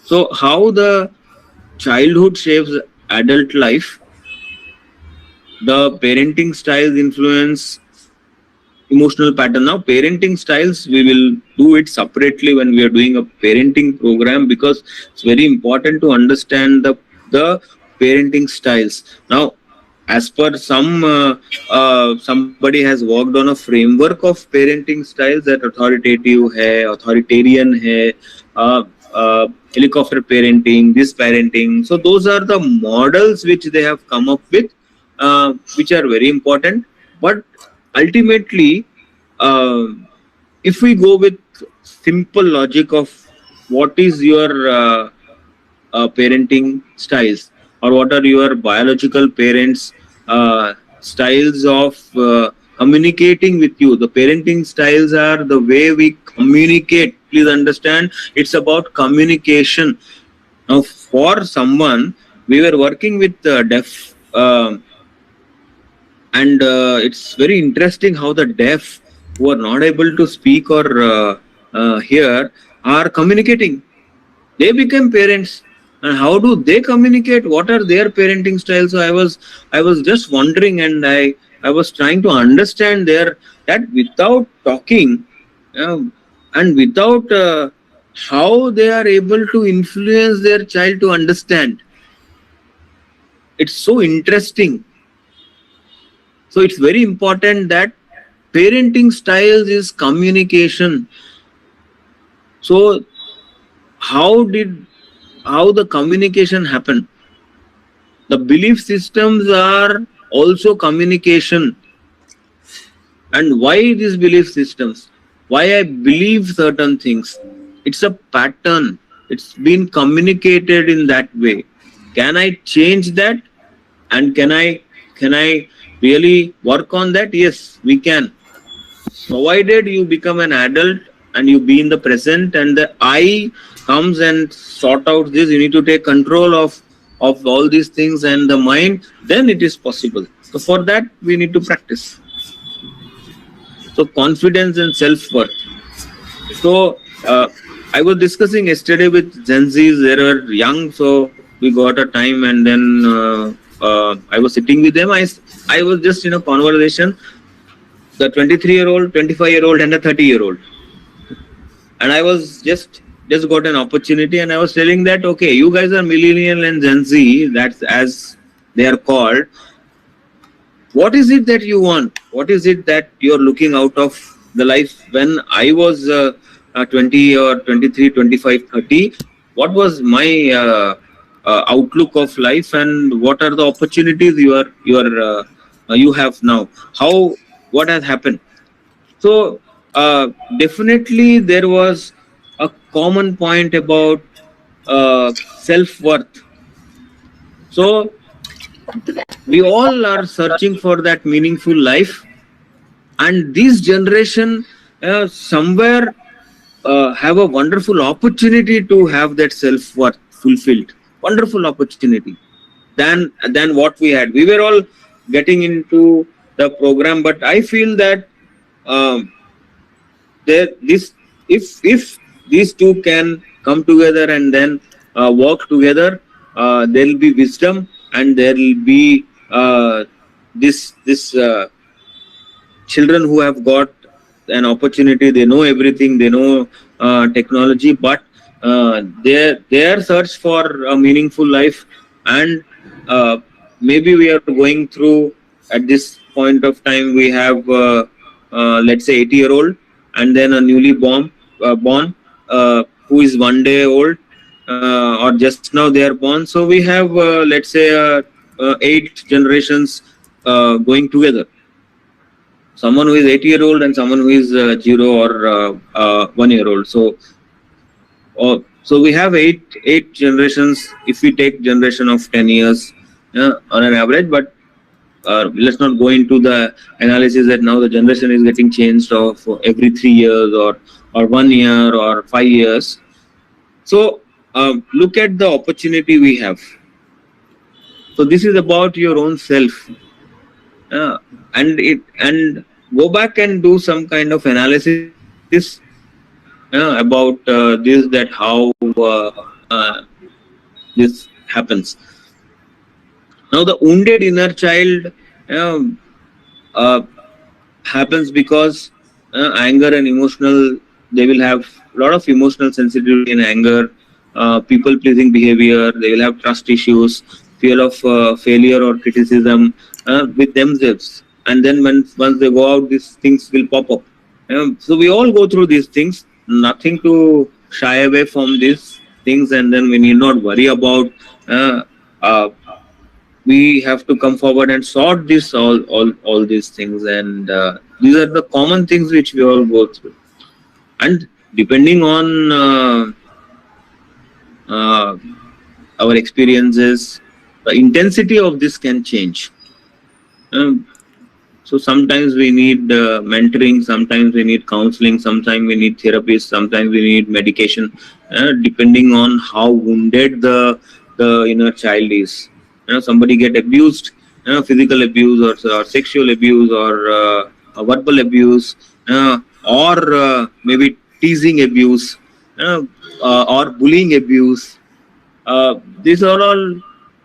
So how the childhood shapes adult life, the parenting styles influence emotional pattern. Now parenting styles, we will do it separately when we are doing a parenting program, because it's very important to understand the parenting styles. Now, as per some somebody has worked on a framework of parenting styles, that authoritative hai, authoritarian hai, uh, helicopter parenting, this parenting. So those are the models which they have come up with, which are very important. But ultimately, uh, if we go with simple logic of what is your parenting styles, or what are your biological parents styles of communicating with you, the parenting styles are the way we communicate. Please understand, it's about communication. Now for someone, we were working with deaf, and it's very interesting how the deaf, who are not able to speak or hear, are communicating. They became parents. And how do they communicate? What are their parenting styles? So I was just wondering, and I was trying to understand there, that without talking, um, and without how they are able to influence their child to understand. It's so interesting. So it's very important that parenting styles is communication. So how the communication happen? The belief systems are also communication. And why these belief systems? Why I believe certain things? It's a pattern. It's been communicated in that way. Can I change that? And can I really work on that? Yes, we can. Provided you become an adult and you be in the present, and the I comes and sort out this, you need to take control of all these things and the mind, then it is possible. So for that we need to practice. So confidence and self-worth. So I was discussing yesterday with Gen Zs. They were young, so we got a time, and then I was sitting with them. I was just in a conversation, the 23-year-old, 25-year-old, and a 30-year-old. And I was just got an opportunity, and I was telling that, okay, you guys are millennial and Gen Z, that's as they are called. What is it that you want? What is it that you're looking out of the life? When I was 20 or 23, 25, 30, what was my outlook of life, and what are the opportunities you have now? How, what has happened? So definitely there was a common point about self-worth. So we all are searching for that meaningful life, and this generation somewhere have a wonderful opportunity to have that self-worth fulfilled. Wonderful opportunity than what we had. We were all getting into the program, but I feel that um, there this if these two can come together and then work together, there will be wisdom, and there will be this children who have got an opportunity. They know everything, they know technology, but their search for a meaningful life. And maybe we are going through, at this point of time, we have let's say 80-year-old, and then a newly born who is 1 day old, or just now they are born. So we have let's say 8 generations going together. Someone who is 80-year-old and someone who is 0 or 1 year old. So we have eight generations. If we take generation of 10 years on an average, but let's not go into the analysis that now the generation is getting changed of every 3 years, or 1 year, or 5 years. So look at the opportunity we have. So this is about your own self, uh, and go back and do some kind of analysis about this, that how this happens. Now, the wounded inner child uh, happens because anger and emotional, they will have a lot of emotional sensitivity in anger, people pleasing behavior, they will have trust issues, fear of failure or criticism with themselves. And then once they go out, these things will pop up. So we all go through these things, nothing to shy away from these things, and then we need not worry about. Uh, uh, we have to come forward and sort this all these things, and these are the common things which we all go through. And depending on uh, our experiences, the intensity of this can change. Um, so sometimes we need mentoring, sometimes we need counseling, sometimes we need therapies, sometimes we need medication, depending on how wounded the inner child is. Somebody get abused, physical abuse or sexual abuse or verbal abuse, or maybe teasing abuse, or bullying abuse. These are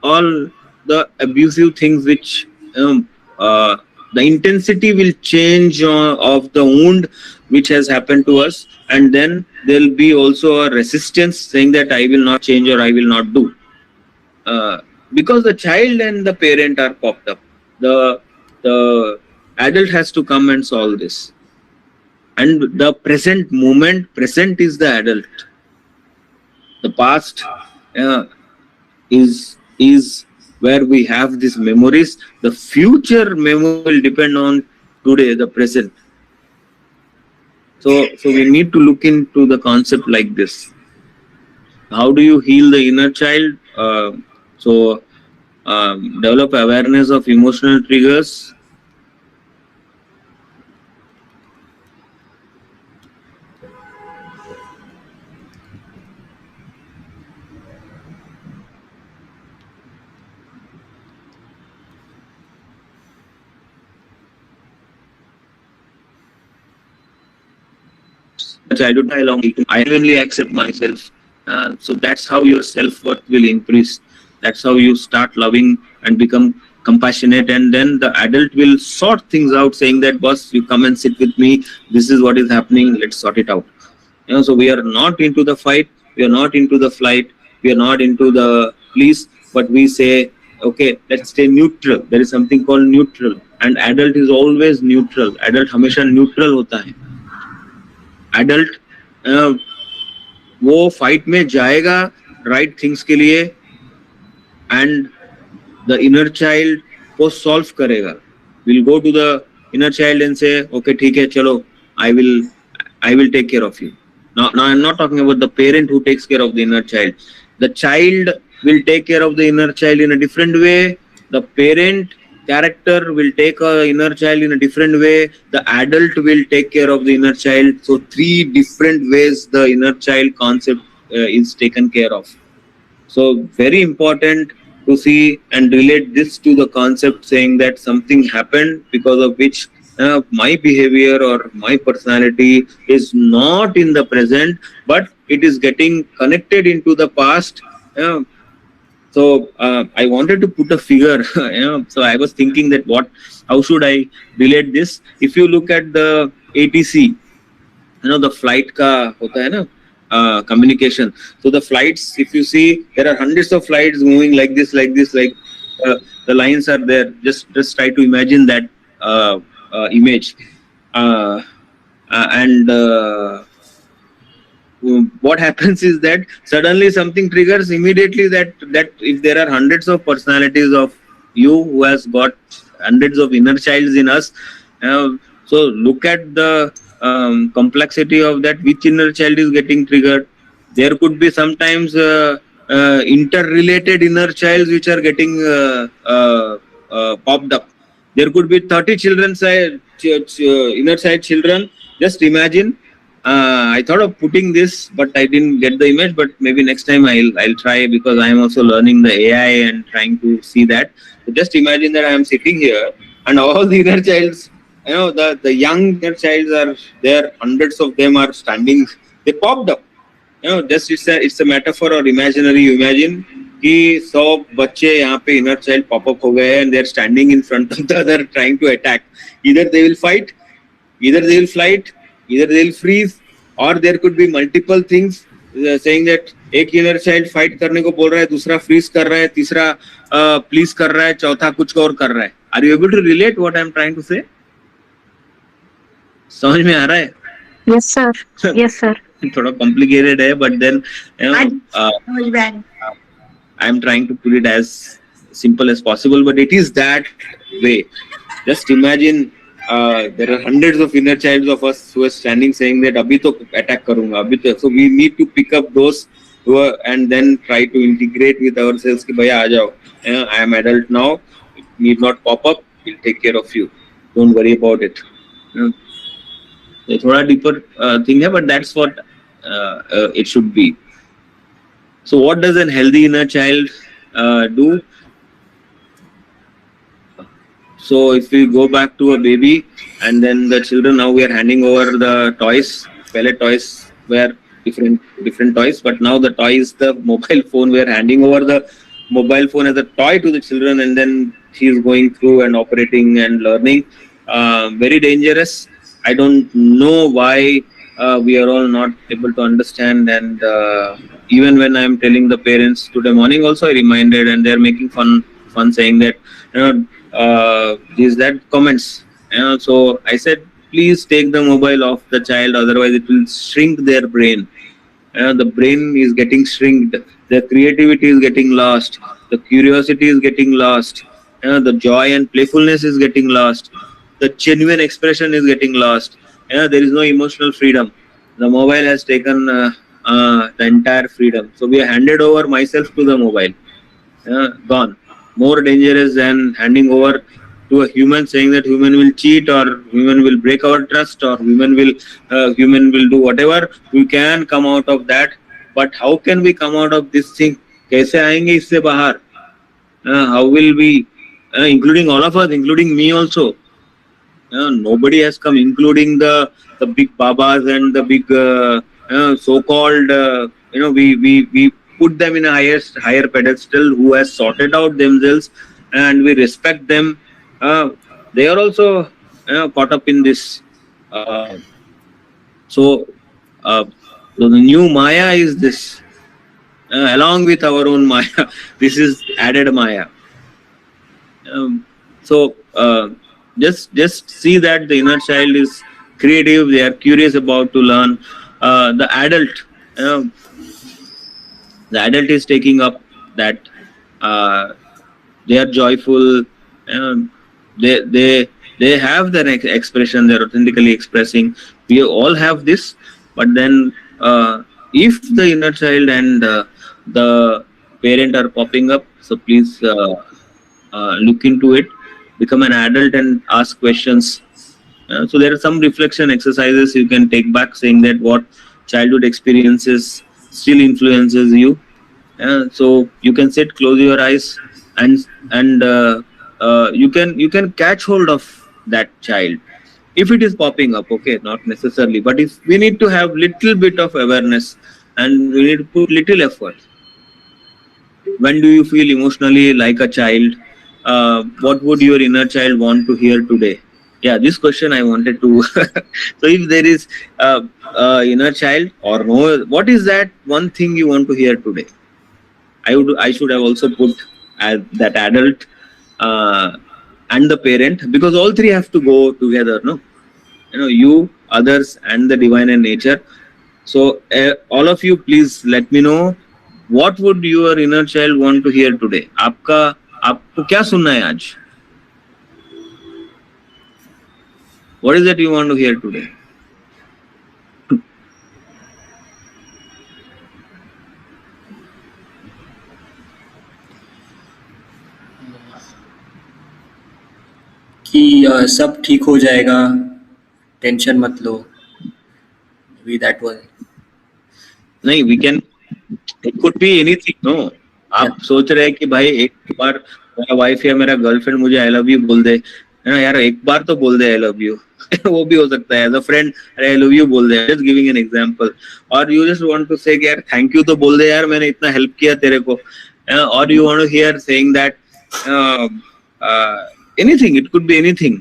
all the abusive things which uh, the intensity will change of the wound which has happened to us, and then there will be also a resistance saying that I will not change or I will not do, because the child and the parent are popped up. The adult has to come and solve this, and the present moment, present is the adult. The past uh, is where we have these memories. The future memory will depend on today, the present. So we need to look into the concept like this. How do you heal the inner child? Develop awareness of emotional triggers. Childhood dialogue. I genuinely accept myself. So that's how your self-worth will increase. That's how you start loving and become compassionate. And then the adult will sort things out, saying that, boss, you come and sit with me. This is what is happening. Let's sort it out. So we are not into the fight. We are not into the flight. We are not into the police. But we say, okay, let's stay neutral. There is something called neutral. And adult is always neutral. Adult हमेशा neutral होता है. Adult वो fight में जाएगा right things के लिए, and the inner child को solve करेगा. Will go to the inner child and say okay ठीक है चलो, I will take care of you. Now I'm not talking about the parent who takes care of the inner child. The child will take care of the inner child in a different way. The parent character will take a inner child in a different way. The adult will take care of the inner child. So 3 different ways the inner child concept is taken care of. So very important to see and relate this to the concept, saying that something happened because of which my behavior or my personality is not in the present, but it is getting connected into the past. So I wanted to put a figure. So I was thinking that how should I relate this? If you look at the ATC, the flight ka hota hai na, communication. So the flights, if you see, there are hundreds of flights moving like this, like the lines are there. Just try to imagine that image, and what happens is that suddenly something triggers immediately, that if there are hundreds of personalities of you who has got hundreds of inner childs in us, so look at the complexity of that, which inner child is getting triggered. There could be sometimes interrelated inner childs which are getting popped up. There could be 30 children side inner child children. Just imagine. I thought of putting this, but I didn't get the image. But maybe next time I'll try, because I am also learning the AI and trying to see that. So just imagine that I am sitting here and all the inner childs, the young inner childs are there. Hundreds of them are standing. They popped up. Just it's a metaphor or imaginary. You imagine कि 100 बच्चे यहाँ पे inner child pop up हो गए हैं and they're standing in front of the other trying to attack. Either they will fight, either they will flight, either they will freeze, or there could be multiple things saying that एक inner child fight करने को बोल रहा है, दूसरा freeze कर रहा है, तीसरा please कर रहा है, चौथा कुछ और कर रहा है. Are you able to relate what I'm trying to say? समझ में आ रहा है? Yes, sir. Yes, sir. थोड़ा complicated है, but then I'm trying to put it as simple as possible, but it is that way. Just imagine there are hundreds of inner childs of us who are standing saying that abhi to attack karunga, abhi to. So we need to pick up those who are, and then try to integrate with ourselves ki bhaiya aa jao. I am adult now, it need not pop up, we'll take care of you. Don't worry about it. It's a deeper thing है, but that's what it should be. So what does a healthy inner child do? So if we go back to a baby and then the children, now we are handing over the toys. Pehले toys were different toys, but now the toy is the mobile phone. We are handing over the mobile phone as a toy to the children, and then he is going through and operating and learning. Very dangerous. I don't know why we are all not able to understand, and even when I am telling the parents today morning also I reminded, and they are making fun saying that these that comments. So I said, please take the mobile off the child, otherwise it will shrink their brain. The brain is getting shrinked, the creativity is getting lost, the curiosity is getting lost, the joy and playfulness is getting lost, the genuine expression is getting lost. There is no emotional freedom. The mobile has taken the entire freedom. So we handed over myself to the mobile. Gone. More dangerous than handing over to a human, saying that human will cheat or human will break our trust or human will do whatever. We can come out of that, but how can we come out of this thing? कैसे आएंगे इससे बाहर? How will we, including all of us, including me also? Nobody has come, including the big babas and the big so-called we put them in a higher pedestal who has sorted out themselves, and we respect them. They are also caught up in this. So the new Maya is this, along with our own Maya. This is added Maya. So just see that the inner child is creative, they are curious about to learn. The adult is taking up that. They are joyful. They have their expression, they're authentically expressing. We all have this, but then if the inner child and the parent are popping up, so please look into it, become an adult and ask questions. So there are some reflection exercises you can take back, saying that what childhood experiences still influences you. So you can sit, close your eyes, and you can catch hold of that child if it is popping up. Okay, not necessarily, but if we need to have little bit of awareness and we need to put little effort. When do you feel emotionally like a child? What would your inner child want to hear today? Yeah, this question I wanted to. So if there is inner child or no, what is that one thing you want to hear today? I should have also put that adult and the parent, because all three have to go together. No, you, others, and the divine and nature. So all of you, please let me know what would your inner child want to hear today. आपको क्या सुनना है आज? What is that you want to hear today? कि सब ठीक हो जाएगा, टेंशन मत लो. Maybe that was. नहीं, we can. It could be anything. No, आप सोच रहे हैं कि भाई एक बार मेरा वाइफ या मेरा गर्लफ्रेंड मुझे आई लव यू बोल दे, है ना यार, एक बार तो बोल दे आई लव यू वो भी हो सकता है एज अ फ्रेंड, अरे आई लव यू बोल दे, जस्ट गिविंग एन एग्जांपल. और यू जस्ट वांट टू से यार थैंक यू तो बोल दे यार, मैंने इतना हेल्प किया तेरे को. और you want to hear saying that anything, it could be anything.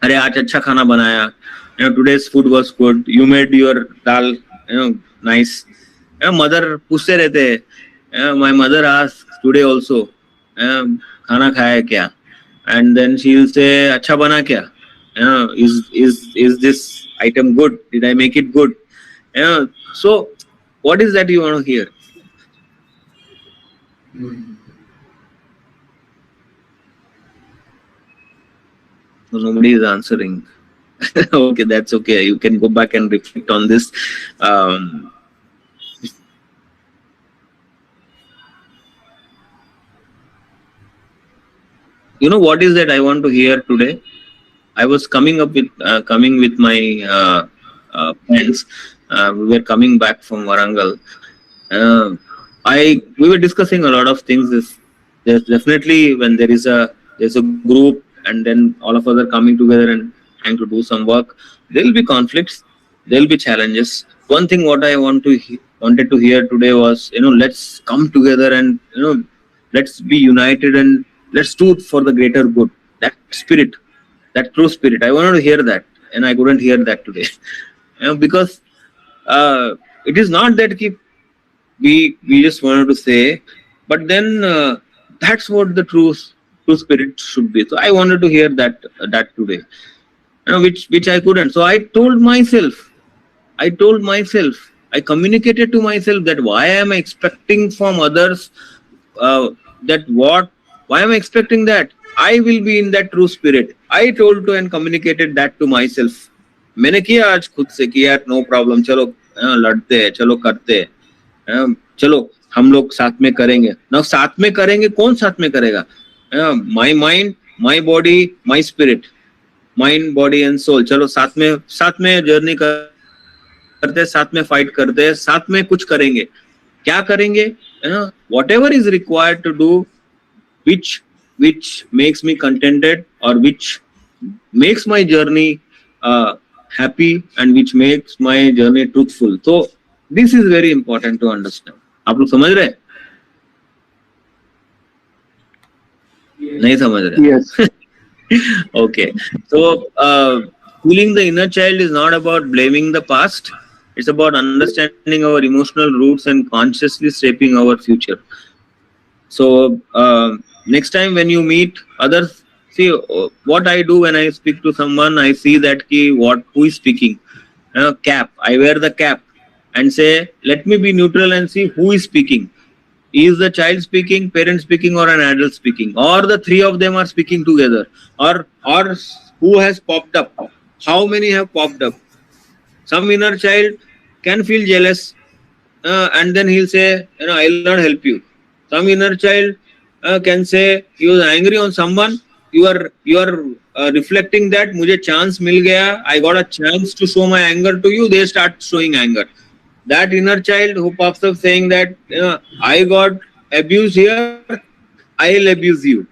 अरे आज अच्छा खाना बनाया, today's food was good, you made your dal nice. Mother पूछते रहते हैं, my mother ask today also, खाना खाया है क्या, and then she will say अच्छा बना क्या, is this item good, did I make it good. So what is that you want to hear? So nobody is answering. Okay, that's okay, you can go back and reflect on this. um, you know what is that I want to hear today? I was coming with my friends. We were coming back from Warangal. We were discussing a lot of things. There's definitely when there's a group and then all of us are coming together and trying to do some work, there will be conflicts, there will be challenges. One thing what I wanted to hear today was, let's come together and let's be united and let's do it for the greater good. That spirit, that true spirit. I wanted to hear that, and I couldn't hear that today. Because it is not that we just wanted to say, but then that's what the true spirit should be. So I wanted to hear that today, which I couldn't. So I communicated to myself that why am I expecting from others, uh, that what, why am I expecting that? I will be in that true spirit. I told to and communicated that to myself. मैंने किया आज खुद से कि यार no problem, चलो लड़ते हैं, चलो करते हैं, चलो हम लोग साथ में करेंगे ना. साथ में करेंगे, कौन साथ में करेगा? My mind, my body, my spirit, mind body and soul. चलो साथ में जर्नी करते हैं, साथ में फाइट करते हैं, साथ में कुछ करेंगे. क्या करेंगे? Whatever is required to do, which makes me contented or which makes my journey happy and which makes my journey truthful. So this is very important to understand. आप लोग समझ रहे हैं? नहीं समझ रहे? Yes. Okay. So cooling the inner child is not about blaming the past. It's about understanding our emotional roots and consciously shaping our future. So next time when you meet others, see what I do when I speak to someone. I see that who is speaking. Cap. I wear the cap and say, let me be neutral and see who is speaking. Is the child speaking, parent speaking, or an adult speaking, or the three of them are speaking together, or who has popped up? How many have popped up? Some inner child can feel jealous, and then he'll say, I'll not help you. Some inner child can say he was angry on someone. You are reflecting that मुझे chance मिल गया, I got a chance to show my anger to you. They start showing anger. That inner child who pops up saying that I got abused here, I'll abuse you.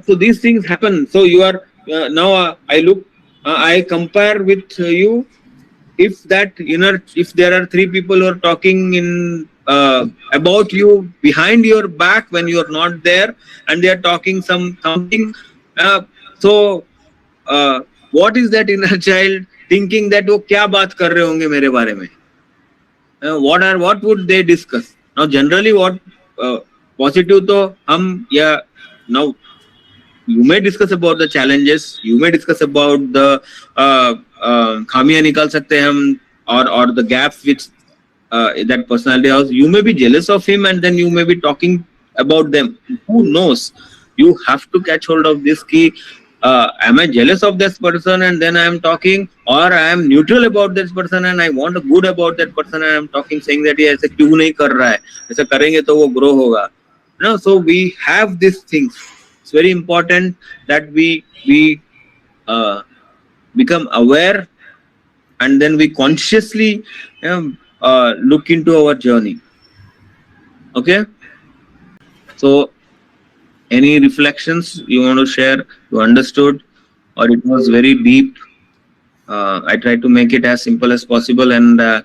So these things happen. So you are now I compare with you. If there are three people who are talking in about you behind your back when you are not there, and they are talking something, so what is that inner child thinking that वो क्या बात कर रहे होंगे मेरे बारे में? What would they discuss? Now generally what positive तो हम या now you may discuss about the challenges, you may discuss about the खामियां निकाल सकते हैं हम, or the gaps which that personality has. You may be jealous of him and then you may be talking about them. Who knows? You have to catch hold of this key. Am I jealous of this person and then I am talking, or I am neutral about this person and I want a good about that person and I am talking, saying that ये ऐसे क्यों नहीं कर रहा है, ऐसा करेंगे तो वो grow होगा. So we have these things. It's very important that we become aware and then we consciously look into our journey. Okay. So Any reflections you want to share? You understood, or it was very deep? I tried to make it as simple as possible, and uh,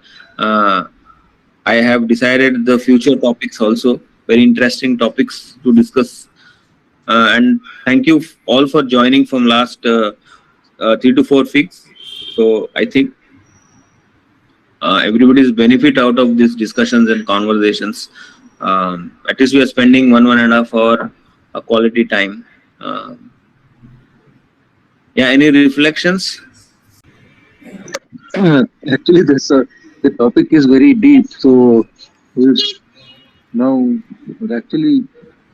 I have decided the future topics also, very interesting topics to discuss. And thank you all for joining from last 3 to 4 weeks. So I think everybody's benefit out of these discussions and conversations. At least we are spending 1.5 hour a quality time. Yeah, any reflections? Actually, the topic is very deep. So we're now we're actually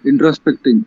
introspecting